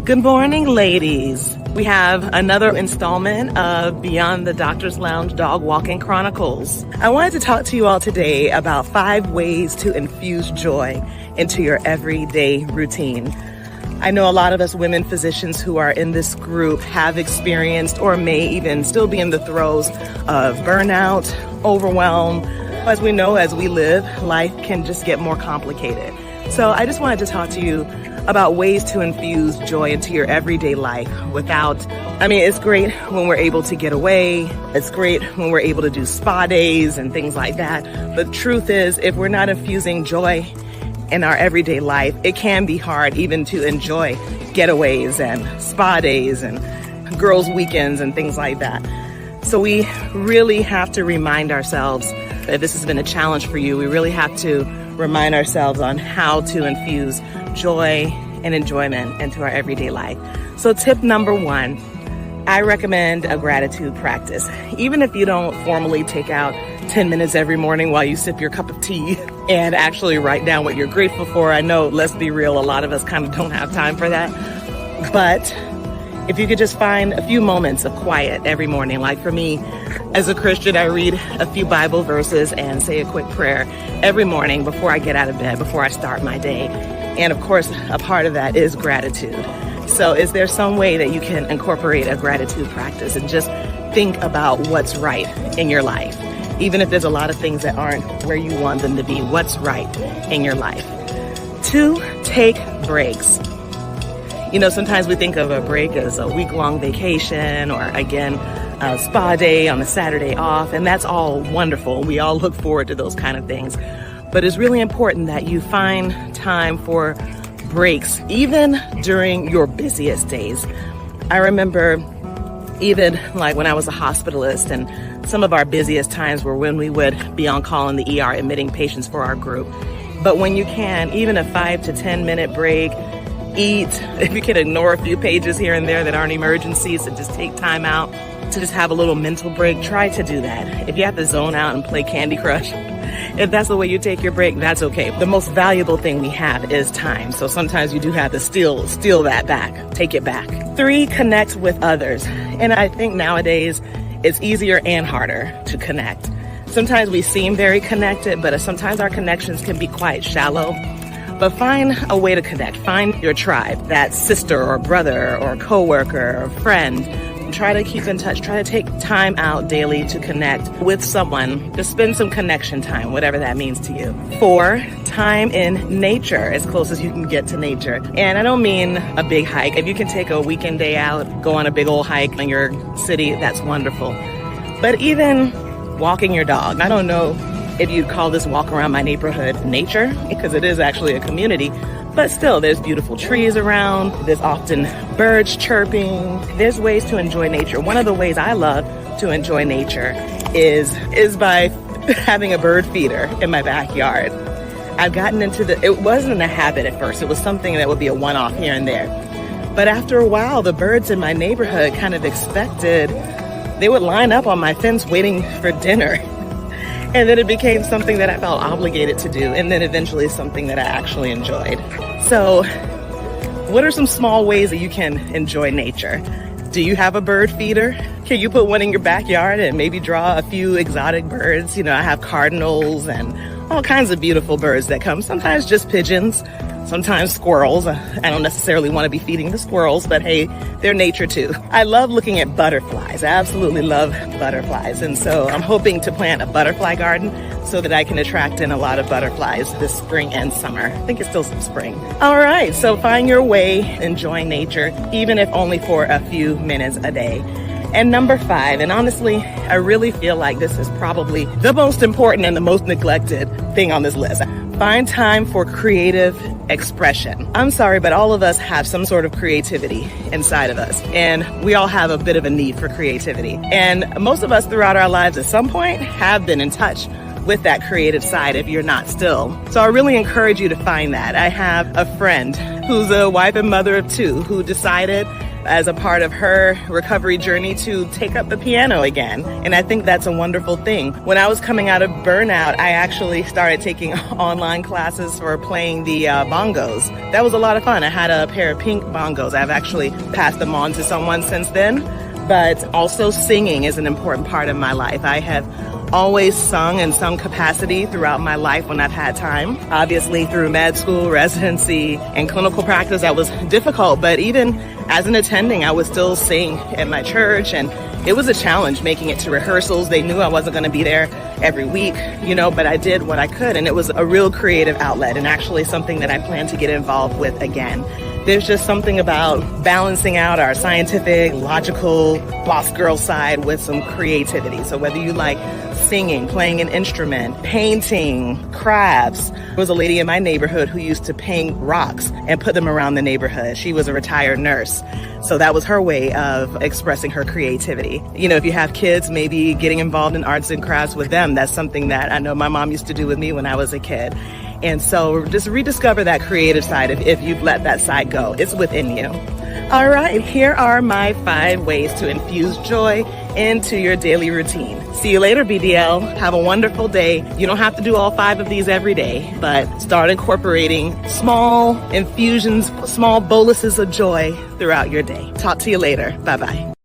Good morning, ladies. We have another installment of Beyond the Doctor's Lounge Dog Walking Chronicles. I wanted to talk to you all today about 5 ways to infuse joy into your everyday routine. I know a lot of us women physicians who are in this group have experienced or may even still be in the throes of burnout, overwhelm. As we know, as we live, life can just get more complicated. So I just wanted to talk to you about ways to infuse joy into your everyday life it's great when we're able to get away. It's great when we're able to do spa days and things like that. But the truth is, if we're not infusing joy in our everyday life, it can be hard even to enjoy getaways and spa days and girls' weekends and things like that. So we really have to remind ourselves, if this has been a challenge for you, we really have to remind ourselves on how to infuse joy and enjoyment into our everyday life. So tip number 1, I recommend a gratitude practice. Even if you don't formally take out 10 minutes every morning while you sip your cup of tea and actually write down what you're grateful for. I know, let's be real, a lot of us kind of don't have time for that. But if you could just find a few moments of quiet every morning, like for me, as a Christian, I read a few Bible verses and say a quick prayer every morning before I get out of bed, before I start my day. And of course, a part of that is gratitude. So is there some way that you can incorporate a gratitude practice and just think about what's right in your life? Even if there's a lot of things that aren't where you want them to be, what's right in your life? 2, take breaks. You know, sometimes we think of a break as a week-long vacation or, again, a spa day on a Saturday off, and that's all wonderful. We all look forward to those kind of things. But it's really important that you find time for breaks, even during your busiest days. I remember even like when I was a hospitalist, and some of our busiest times were when we would be on call in the ER admitting patients for our group. But when you can, even a 5 to 10 minute break, eat, if you can ignore a few pages here and there that aren't emergencies, and just take time out to just have a little mental break, try to do that. If you have to zone out and play Candy Crush, if that's the way you take your break, that's okay. The most valuable thing we have is time. So sometimes you do have to steal that back, take it back. 3, connect with others. And I think nowadays it's easier and harder to connect. Sometimes we seem very connected, but sometimes our connections can be quite shallow. But find a way to connect. Find your tribe, that sister or brother or coworker or friend. Try to keep in touch. Try to take time out daily to connect with someone. Just spend some connection time, whatever that means to you. 4, time in nature, as close as you can get to nature. And I don't mean a big hike. If you can take a weekend day out, go on a big old hike in your city, that's wonderful. But even walking your dog. I don't know if you'd call this walk around my neighborhood nature, because it is actually a community. But still, there's beautiful trees around. There's often birds chirping. There's ways to enjoy nature. One of the ways I love to enjoy nature is by having a bird feeder in my backyard. I've gotten into it wasn't a habit at first. It was something that would be a one-off here and there. But after a while, the birds in my neighborhood kind of expected, they would line up on my fence waiting for dinner. And then it became something that I felt obligated to do, and then eventually something that I actually enjoyed. So what are some small ways that you can enjoy nature? Do you have a bird feeder? Can you put one in your backyard and maybe draw a few exotic birds? You know, I have cardinals and all kinds of beautiful birds that come. Sometimes just pigeons, sometimes squirrels. I don't necessarily want to be feeding the squirrels, but hey, they're nature too. I love looking at butterflies. I absolutely love butterflies. And so I'm hoping to plant a butterfly garden so that I can attract in a lot of butterflies this spring and summer. I think it's still spring. All right, so find your way enjoying nature, even if only for a few minutes a day. And number 5, and honestly, I really feel like this is probably the most important and the most neglected thing on this list. Find time for creative expression. I'm sorry, but all of us have some sort of creativity inside of us, and we all have a bit of a need for creativity. And most of us throughout our lives at some point have been in touch with that creative side if you're not still. So I really encourage you to find that. I have a friend who's a wife and mother of two who decided as a part of her recovery journey to take up the piano again. And I think that's a wonderful thing. When I was coming out of burnout, I actually started taking online classes for playing the bongos. That was a lot of fun. I had a pair of pink bongos. I've actually passed them on to someone since then. But also singing is an important part of my life. I have always sung in some capacity throughout my life when I've had time. Obviously through med school, residency, and clinical practice, that was difficult. But even as an attending, I would still sing at my church, and it was a challenge making it to rehearsals. They knew I wasn't going to be there every week, but I did what I could, and it was a real creative outlet and actually something that I plan to get involved with again. There's just something about balancing out our scientific, logical, boss girl side with some creativity. So whether you like singing, playing an instrument, painting, crafts. There was a lady in my neighborhood who used to paint rocks and put them around the neighborhood. She was a retired nurse. So that was her way of expressing her creativity. If you have kids, maybe getting involved in arts and crafts with them. That's something that I know my mom used to do with me when I was a kid. And so just rediscover that creative side if you've let that side go. It's within you. All right, here are my 5 ways to infuse joy into your daily routine. See you later, BDL. Have a wonderful day. You don't have to do all 5 of these every day, but start incorporating small infusions, small boluses of joy throughout your day. Talk to you later. Bye-bye.